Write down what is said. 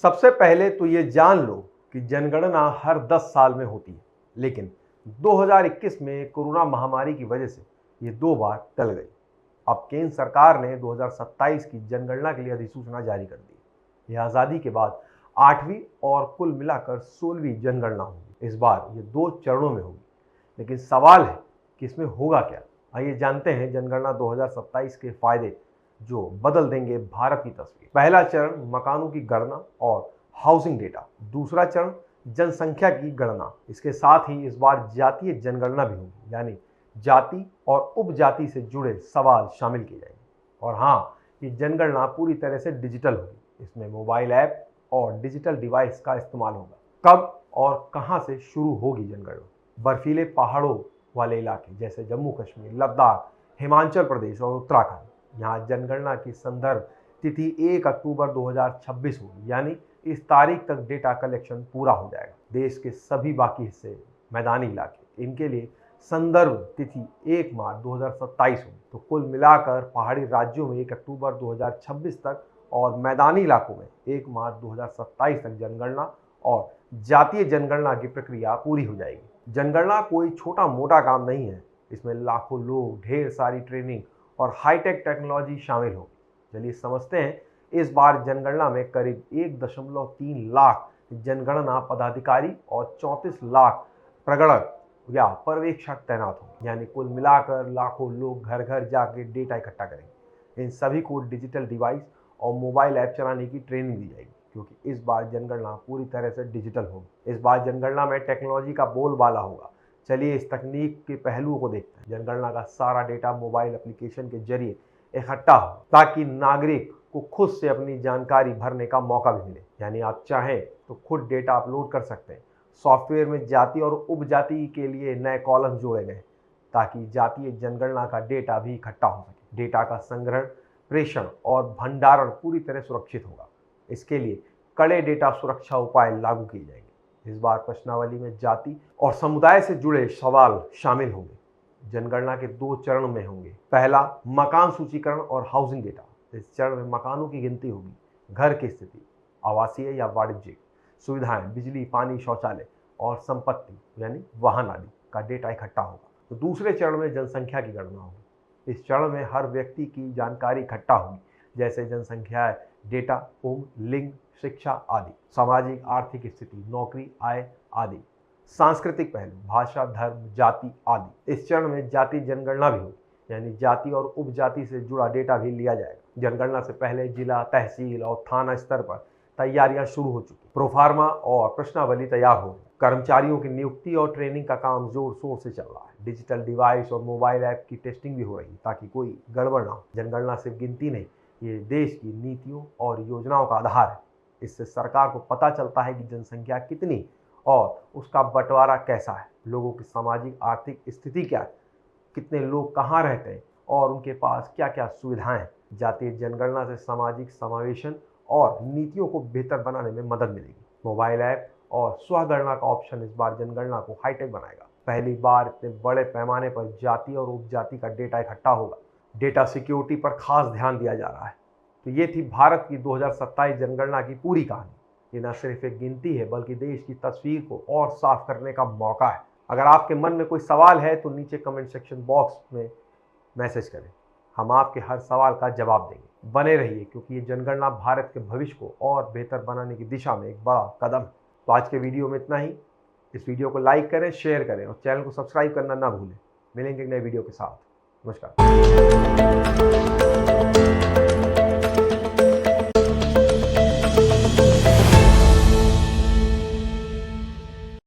सबसे पहले तो ये जान लो कि जनगणना हर 10 साल में होती है, लेकिन 2021 में कोरोना महामारी की वजह से ये 2 बार टल गई। अब केंद्र सरकार ने 2027 की जनगणना के लिए अधिसूचना जारी कर दी। यह आज़ादी के बाद 8वीं और कुल मिलाकर 16वीं जनगणना होगी। इस बार ये 2 चरणों में होगी, लेकिन सवाल है कि इसमें होगा क्या। आइए जानते हैं जनगणना 2027 के फायदे जो बदल देंगे भारत की तस्वीर। पहला चरण मकानों की गणना और हाउसिंग डेटा। दूसरा चरण जनसंख्या की गणना। इसके साथ ही इस बार जातीय जनगणना भी होगी, यानी जाति और उपजाति से जुड़े सवाल शामिल किए जाएंगे। और हाँ, ये जनगणना पूरी तरह से डिजिटल होगी। इसमें मोबाइल ऐप और डिजिटल डिवाइस का इस्तेमाल होगा। कब और कहां से शुरू होगी जनगणना? बर्फीले पहाड़ों वाले इलाके जैसे जम्मू कश्मीर, लद्दाख, हिमाचल प्रदेश और उत्तराखंड, यहाँ जनगणना की संदर्भ तिथि 1 अक्टूबर 2026 होगी, यानी इस तारीख तक डेटा कलेक्शन पूरा हो जाएगा। देश के सभी बाकी हिस्से, मैदानी इलाके, इनके लिए संदर्भ तिथि 1 मार्च 2027 होगी। तो कुल मिलाकर पहाड़ी राज्यों में 1 अक्टूबर 2026 तक और मैदानी इलाकों में 1 मार्च 2027 तक जनगणना और जातीय जनगणना की प्रक्रिया पूरी हो जाएगी। जनगणना कोई छोटा मोटा काम नहीं है। इसमें लाखों लोग, ढेर सारी ट्रेनिंग और हाईटेक टेक्नोलॉजी शामिल होगी। चलिए समझते हैं। इस बार जनगणना में करीब 1.3 लाख जनगणना पदाधिकारी और 34 लाख प्रगणक या पर्यवेक्षक तैनात होंगे, यानी कुल मिलाकर लाखों लोग घर घर जाके डेटा इकट्ठा करेंगे। इन सभी को डिजिटल डिवाइस और मोबाइल ऐप चलाने की ट्रेनिंग दी जाएगी, क्योंकि इस बार जनगणना पूरी तरह से डिजिटल होगी। इस बार जनगणना में टेक्नोलॉजी का बोलबाला होगा। चलिए इस तकनीक के पहलुओं को देखते हैं। जनगणना का सारा डेटा मोबाइल एप्लीकेशन के जरिए इकट्ठा हो, ताकि नागरिक को खुद से अपनी जानकारी भरने का मौका भी मिले। यानी आप चाहें तो खुद डेटा अपलोड कर सकते हैं। सॉफ्टवेयर में जाति और उपजाति के लिए नए कॉलम जोड़े गए, ताकि जातीय जनगणना का डेटा भी इकट्ठा हो सके। डेटा का संग्रहण, प्रेषण और भंडारण पूरी तरह सुरक्षित होगा। इसके लिए कड़े डेटा सुरक्षा उपाय लागू किए जाएंगे। इस बार प्रश्नावली में जाति और समुदाय से जुड़े सवाल शामिल होंगे। जनगणना के 2 चरण में होंगे। पहला, मकान सूचीकरण और हाउसिंग डेटा। इस चरण में मकानों की गिनती होगी। घर की स्थिति, आवासीय या वाणिज्यिक सुविधाएं, बिजली, पानी, शौचालय और संपत्ति यानी वाहन आदि का डेटा इकट्ठा होगा। तो दूसरे चरण में जनसंख्या की गणना होगी। इस चरण में हर व्यक्ति की जानकारी इकट्ठा होगी, जैसे जनसंख्या, डेटा, उम्र, लिंग, शिक्षा आदि, सामाजिक आर्थिक स्थिति, नौकरी, आय आदि, सांस्कृतिक पहलू, भाषा, धर्म, जाति आदि। इस चरण में जाति जनगणना भी होगी, यानी जाति और उपजाति से जुड़ा डेटा भी लिया जाएगा। जनगणना से पहले जिला, तहसील और थाना स्तर पर तैयारियां शुरू हो चुकी। प्रोफार्मा और प्रश्नावली तैयार हो गई। कर्मचारियों की नियुक्ति और ट्रेनिंग का काम जोर शोर से चल रहा है। डिजिटल डिवाइस और मोबाइल ऐप की टेस्टिंग भी हो रही है, ताकि कोई गड़बड़ ना हो। जनगणना सिर्फ गिनती नहीं, ये देश की नीतियों और योजनाओं का आधार है। इससे सरकार को पता चलता है कि जनसंख्या कितनी और उसका बंटवारा कैसा है, लोगों की सामाजिक आर्थिक स्थिति क्या है, कितने लोग कहाँ रहते हैं और उनके पास क्या क्या सुविधाएं हैं। जातीय जनगणना से सामाजिक समावेशन और नीतियों को बेहतर बनाने में मदद मिलेगी। मोबाइल ऐप और स्वगणना का ऑप्शन इस बार जनगणना को हाईटेक बनाएगा। पहली बार इतने बड़े पैमाने पर जाति और उपजाति का डेटा इकट्ठा होगा। डेटा सिक्योरिटी पर खास ध्यान दिया जा रहा है। तो ये थी भारत की 2027 जनगणना की पूरी कहानी। ये न सिर्फ एक गिनती है, बल्कि देश की तस्वीर को और साफ करने का मौका है। अगर आपके मन में कोई सवाल है तो नीचे कमेंट सेक्शन बॉक्स में मैसेज करें। हम आपके हर सवाल का जवाब देंगे। बने रहिए, क्योंकि ये जनगणना भारत के भविष्य को और बेहतर बनाने की दिशा में एक बड़ा कदम है। तो आज के वीडियो में इतना ही। इस वीडियो को लाइक करें, शेयर करें और चैनल को सब्सक्राइब करना ना भूलें। मिलेंगे एक नए वीडियो के साथ। नमस्कार।